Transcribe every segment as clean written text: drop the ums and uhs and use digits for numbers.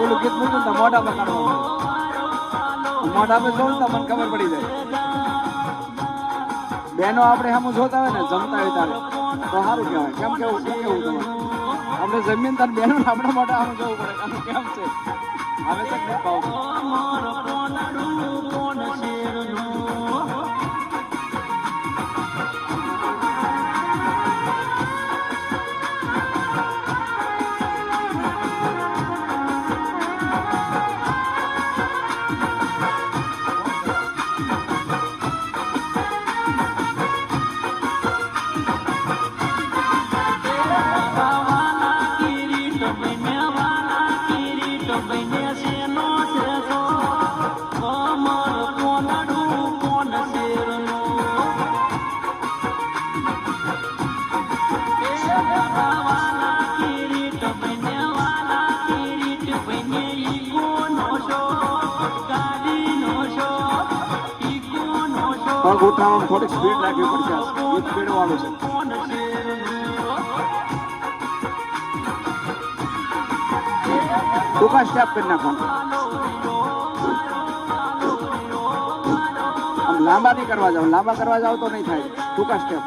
પેલું ગીત મૂક્યું તો મોઢામાં કાઢવાનું મોઢામાં જોઉં તો મને ખબર પડી જાય બહેનો આપણે સામું જોતા હોય ને જમતા હોય તારે તો સારું કહેવાય કેમ કેવું તમારે આપણે જમીન તાર બહેનો આપણા મોઢા સામું જોવું પડે આનું કેમ છે હવે છે કે ભાવ પગ ઉઠાવવામાં થોડીક સ્પીડ રાખવી પડશે એ સ્પીડ વાળું છે ટૂંકા સ્ટેપ કરી નાખવાનું આમ લાંબા નહીં કરવા જાવ તો નહીં થાય ટૂંકા સ્ટેપ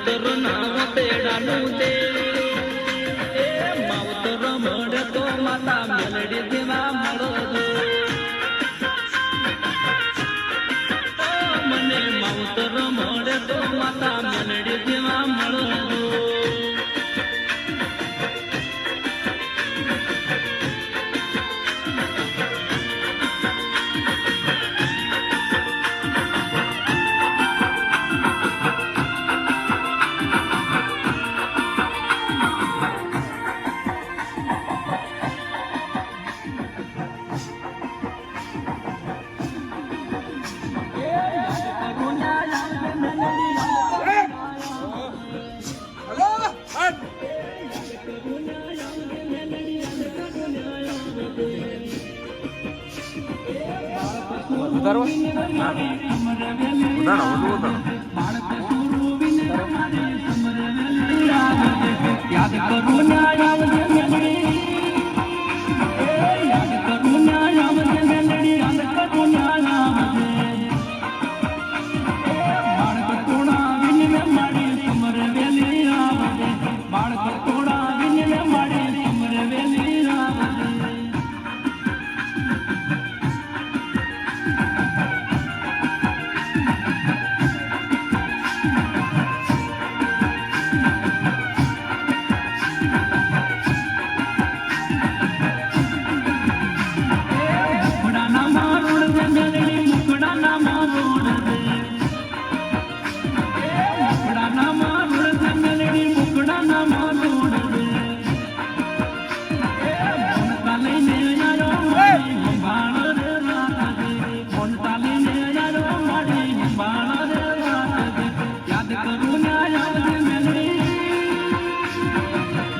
માવતર નામ તેડાનું દે એ માવતર મળે તો માતા મેલડી દેવા મળો મને માવતર મળે તો માતા મેલડી દેવા મળો ઉતારો યાદ કરું ન્યાય યાદ કરું ન્યાય મેલડી યાદ કરું ન્યાય બાળક તોડા વિનને માડી સમર વેલી આવે બાળક તોડા વિનને માડી સમર વેલી આવે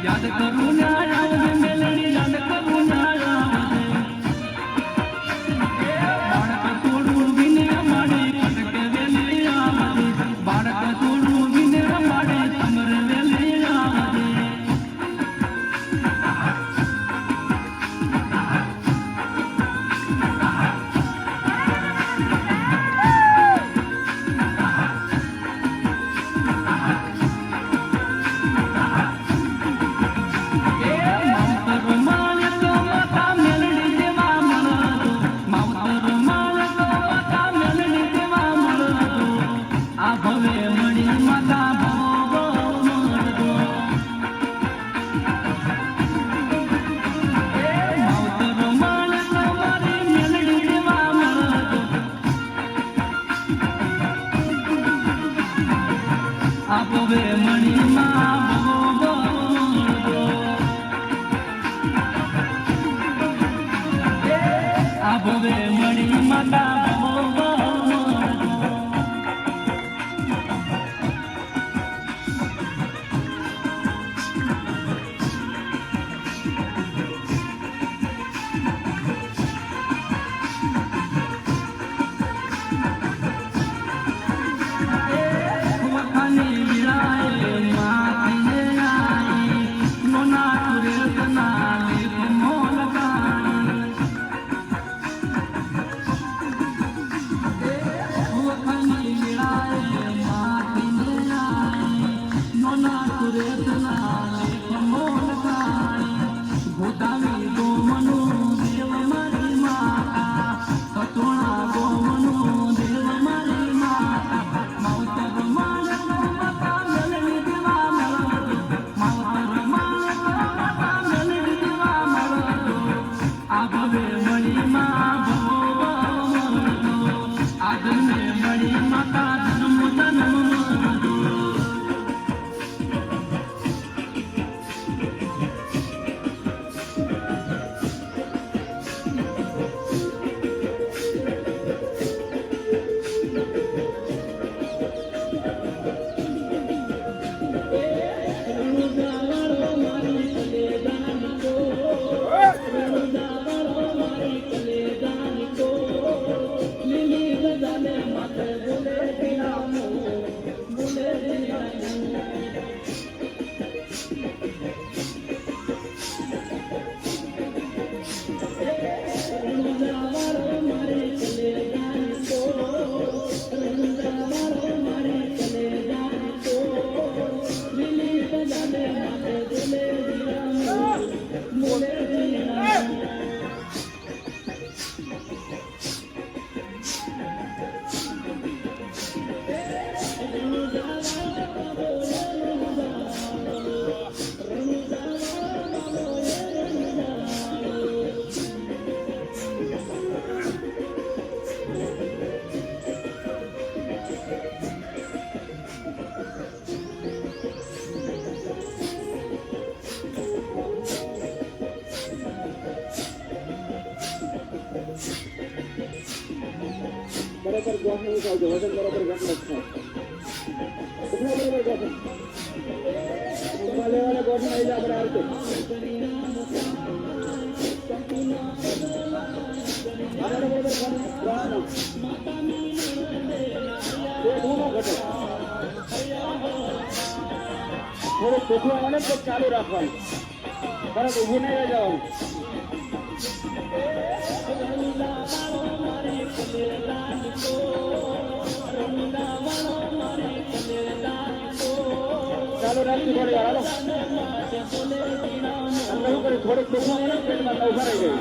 યાદ કરું ન્યાય મેલડી યાદ કરું ન્યાય બાળક છોડું વિને માડી કટક વેલી આવે બાળક છોડું વિને માડી સમર વેલી આવે આપવે મણીમાં ભવો આપવે મણી માતા ભવો બરોબર ગોઠ નહીં ખાવજો, વજન બરોબર ઘટલો જ થાય. કેટલા બરોબર ગોઠ લેવાના ગોઠ માં આપણે આવશે. થોડું ચોખ્ખું આવે ને તો ચાલુ રાખવાનું, તરત ઊભું નહીં રહી જવાનું. ચાલુ રાખશું થોડી વાર. હાલો શું કર્યું, થોડુંક ચોખ્ખું આવે ને પેટમાં ઉભા રહી ગયું.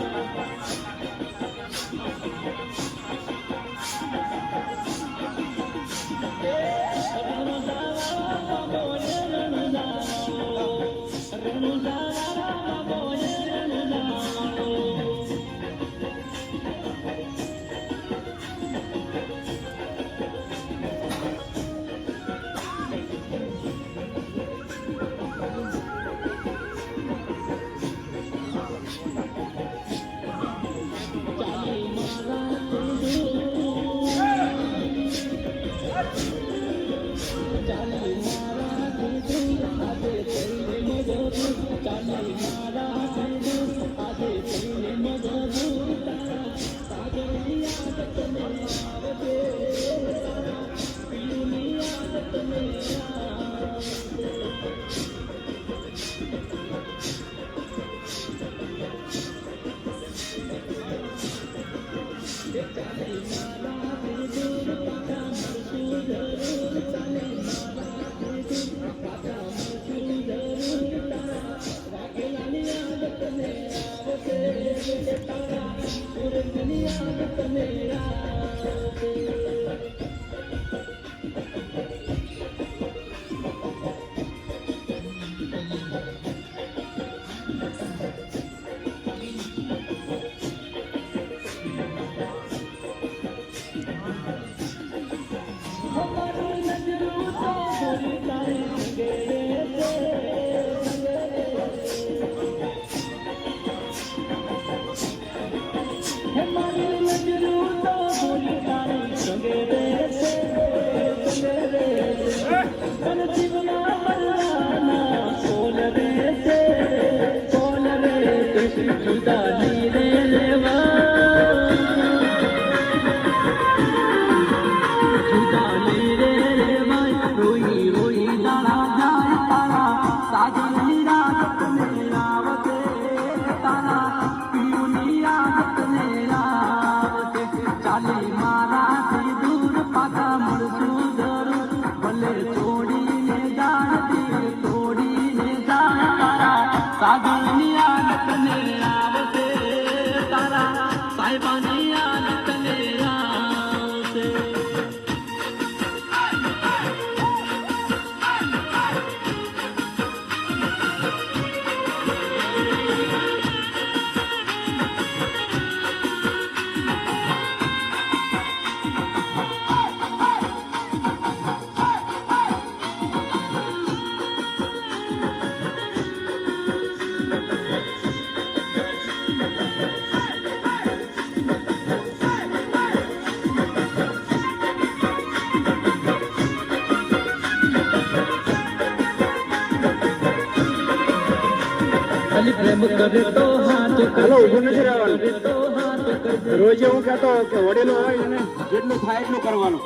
રોજે હું કહેતો કે વડીલો હોય ને જેટલું થાય એટલું કરવાનું.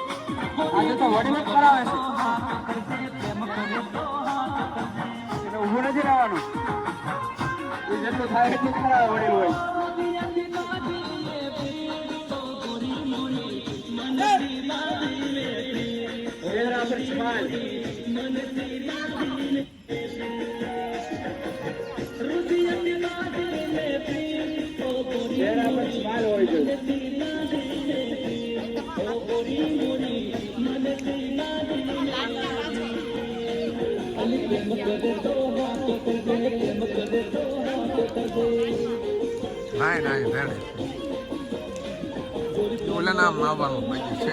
આજે તો વડીલો જ કરાવે છે, એટલે ઊભું નથી રહેવાનું. જેટલું થાય એટલું જ કરાવે વડીલો હોય. નહીં રેડી ઓલા નામ આવવાનું બાકી છે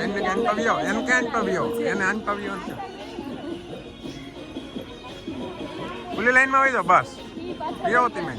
એને અનપવ્યો એને કે અનપવ્યો એને અનપવ્યો છે ઓલી લાઈનમાં આવી જાઓ બસ પીવો તમે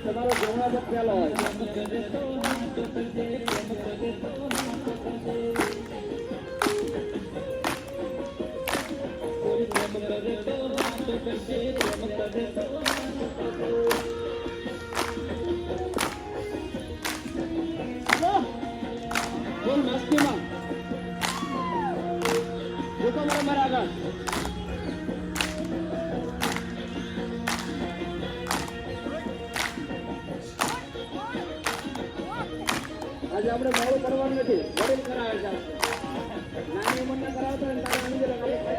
તમારો જમણા પર ખ્યાલ હોય બોલ મસ્તીમાં દેખો મારા આગળ આજે આપણે મોડું કરવાનું નથી વડીલ કરાવે છે નાની ઉંમરના કરાવતા હોય ને તારે આની જોડે આપણે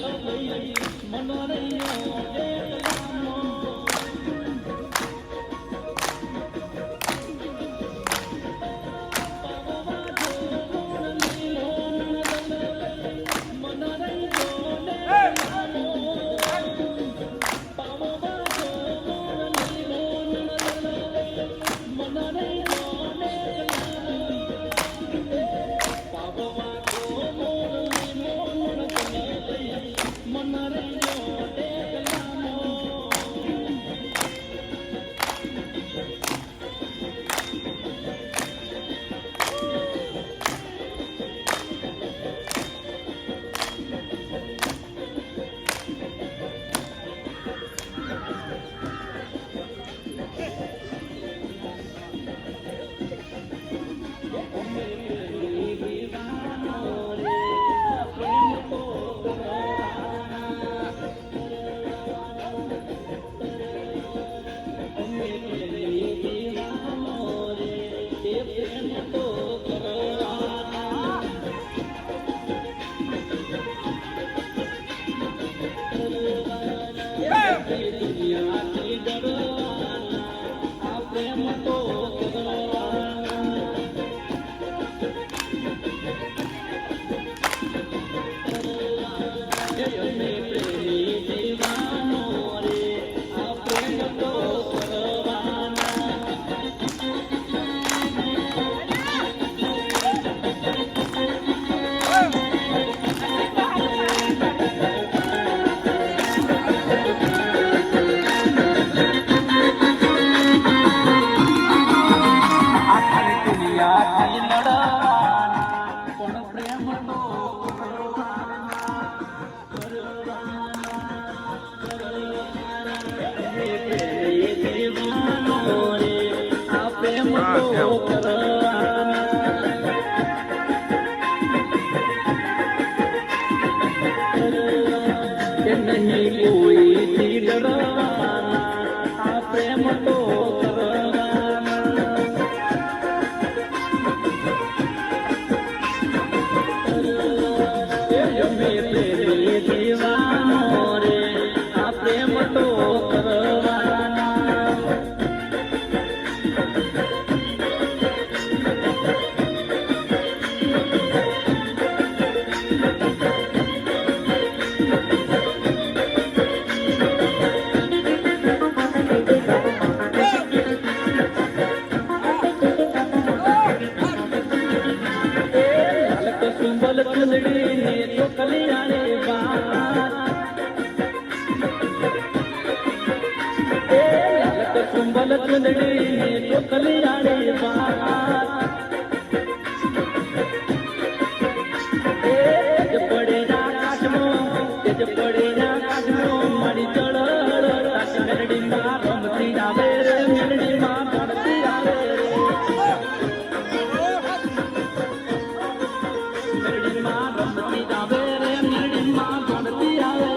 થાકી જઈએ. नहीं कोई डराना પ્રેમ તો કરવાનો અમે પ્રેમી દીવાનો રે આ પ્રેમ તો કરવાના સુંબલ ચંદડી ને તો કલિયાળે સુંબલ ચંદડી ને તો કલિયાળે પડે ના કાચમો તેજ પડે ના કાચમો મારી ચળ મેરડી માં રમતી આવે રે મેરડી માં રમતી આવે મેરડી માં રમતી આવે રે મેરડી માં રમતી આવે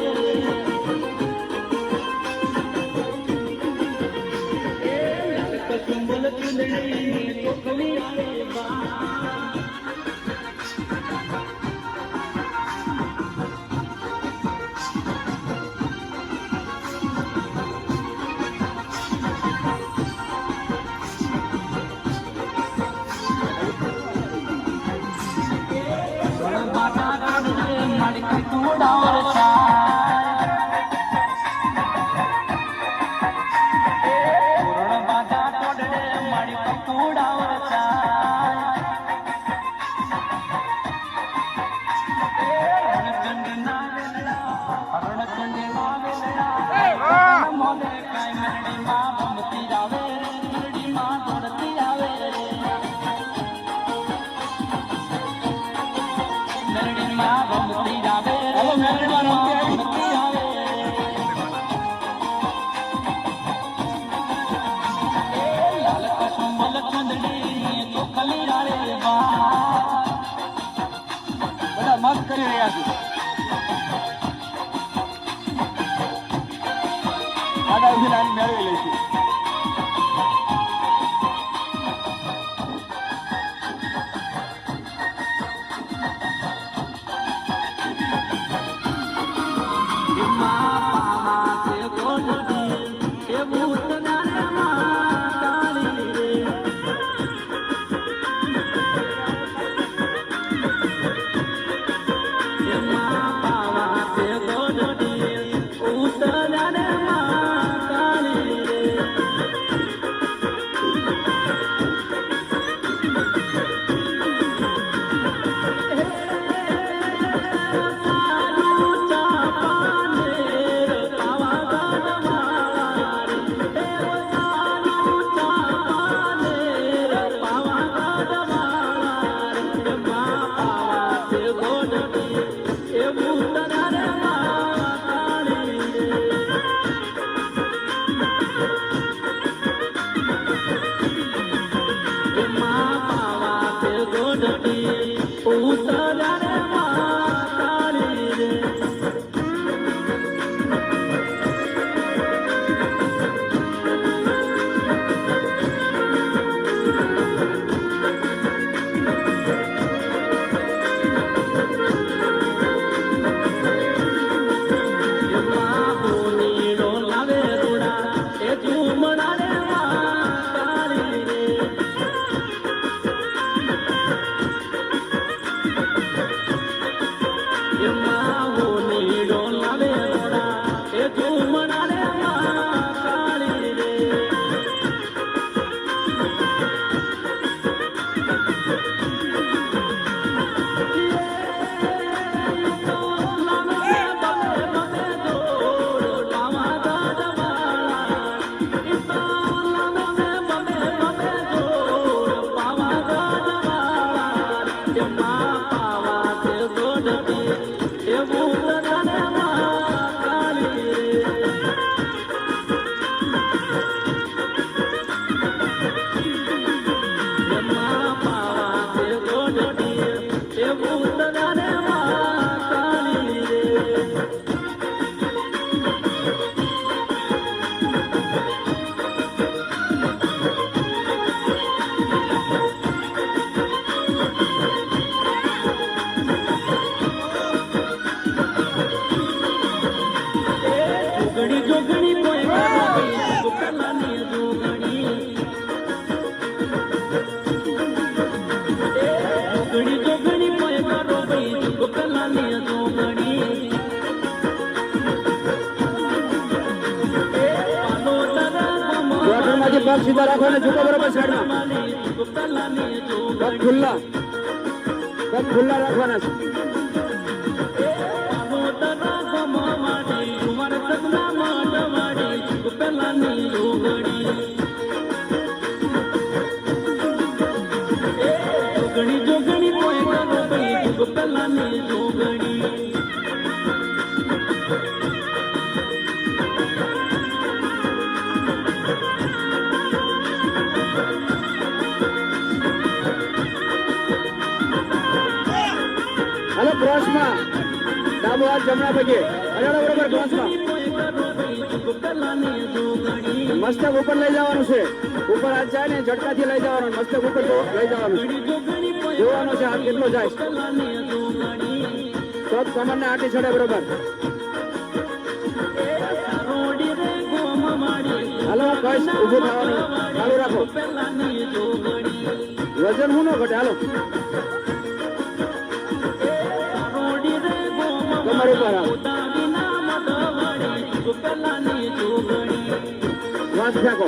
સુંબલ ચંદડી તો કલિયાળે બધા મસ્ત કરી રહ્યા છે આડા ઉભી લાઈન મેળવી લઈશું એવું પગ સીધા રાખો અને ઝૂકો બરોબર સાઈડમાં. પગ ખુલ્લા રાખવાના છે. હાલો ક્રોસમાં ડાબો હાથ જમણા પગે અડાડો બરોબર ક્રોસમાં. મસ્તક ઉપર લઈ જવાનું છે. ઉપર હાથ જાય ને ઝટકાથી લઈ જવાનું. મસ્તક ઉપર લઈ જવાનું. જોવાનું છે હાથ કેટલો જાય. પગ કમરને આટી ચડે બરોબર. હાલો કશ ઉભું થવાનું ચાલુ રાખો. વજન હું ન ઘટે. હાલો કમર ઉપર આવો. શ્વાસ ફેંકો.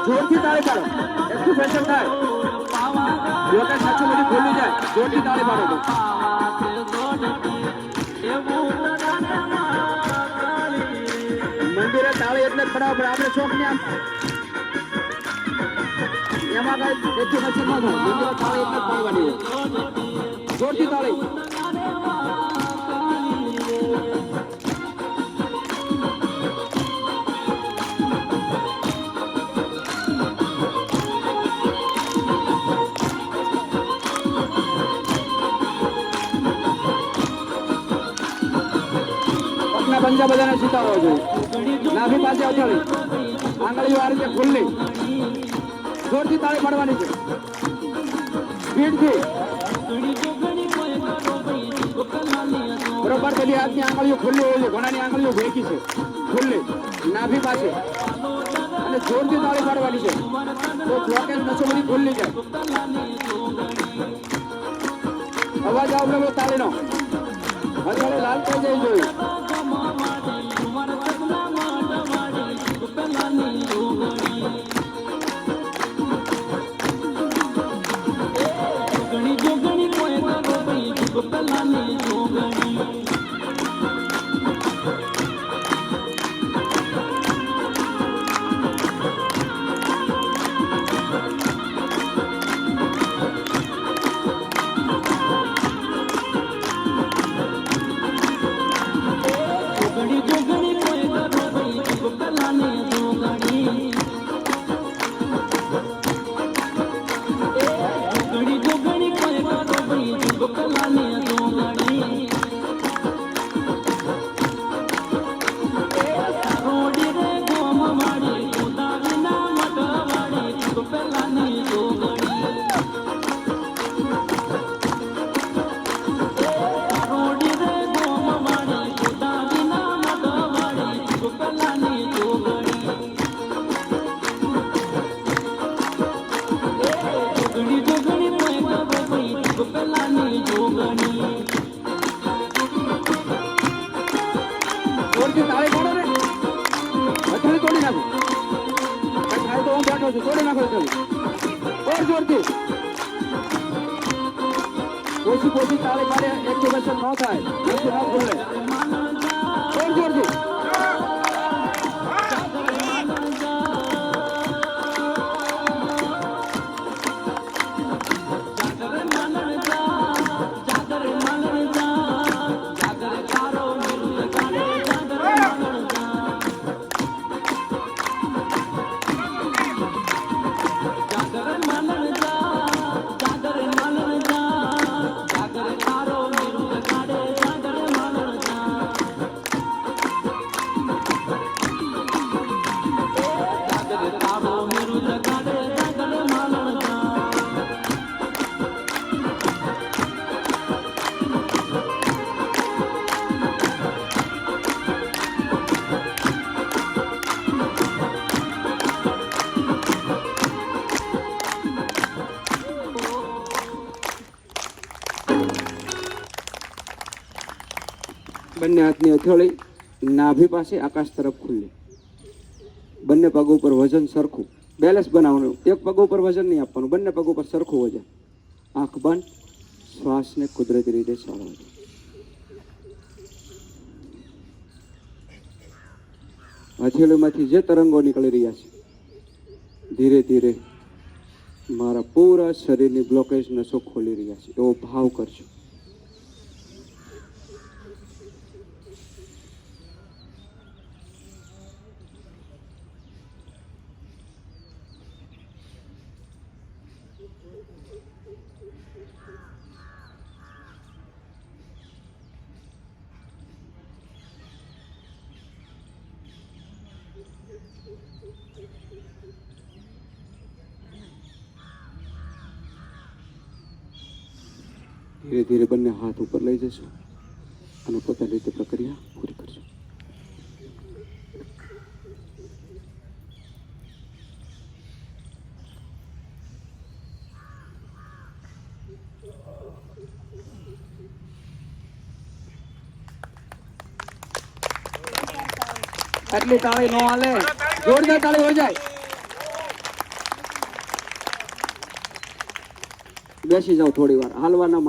જોરથી તાળી પાડો. એટલું પ્રેશર થાય. જો કે સાચું બધું ખોલી જાય. જોરથી તાળી પાડો તો. મંદિરે તાળી એટલે જ પડાવ પડે. આપણે શોખ ને આમ એમાં કઈ એટલી નસીબ ન થાય. મંદિરે તાળી એટલે જ પાડવાની હોય. જોરથી તાળી. પંજા બધાને સીધા હોવા જોઈએ. નાભી પાસે અથાડી આંગળીઓ આ રીતે ખુલ્લી. જોરથી તાળી પાડવાની છે. સ્પીડથી બરોબર. બધી હાથની આંગળીઓ ખુલ્લી હોય છે. ઘણાની આંગળીઓ ભેગી છે ખુલ્લી નાભી પાસે. અને જોરથી તાળી પાડવાની છે. તો બ્લોકેજ નસો બધી ખુલ્લી જાય. અવાજ આવશે તાળીનો. હથેળી લાલ થઈ જવી જોઈએ. જોરથી તાળી પાડો ને. હથેળી તોડી નાખો. થાય તો હું બેઠો છું. તોડી નાખો હથેળી. ઓર જોરથી. ઓછી તાળી પાડે એક્ટિવેશન ન થાય. નથી ન ખુલે. ઓર જોરથી. જાગર માનન જા, જાગર માનન જા, જાગર તારો બંને હાથની હથેળી નાભી પાસે આકાશ તરફ ખુલ્લી. બંને પગ ઉપર વજન સરખું, બેલેન્સ બનાવવાનું. એક પગ ઉપર વજન નહીં આપવાનું, બંને પગ ઉપર સરખું વજન. આંખ બંધ, શ્વાસને કુદરતી રીતે છોડવાનો. હથેળીમાંથી જે તરંગો નીકળી રહ્યા છે, ધીરે ધીરે મારા પૂરા શરીરની બ્લોકેજ નસો ખોલી રહ્યા છે એવો ભાવ કરજો. ધીરે ધીરે બંને હાથ ઉપર લઈ જશો અને પોતાની રીતે પ્રક્રિયા પૂરી કરજો. આટલી તાળી નો હાલે, જોરદાર તાળી હો જાય. બેસી જાઓ થોડી વાર, હાલવાના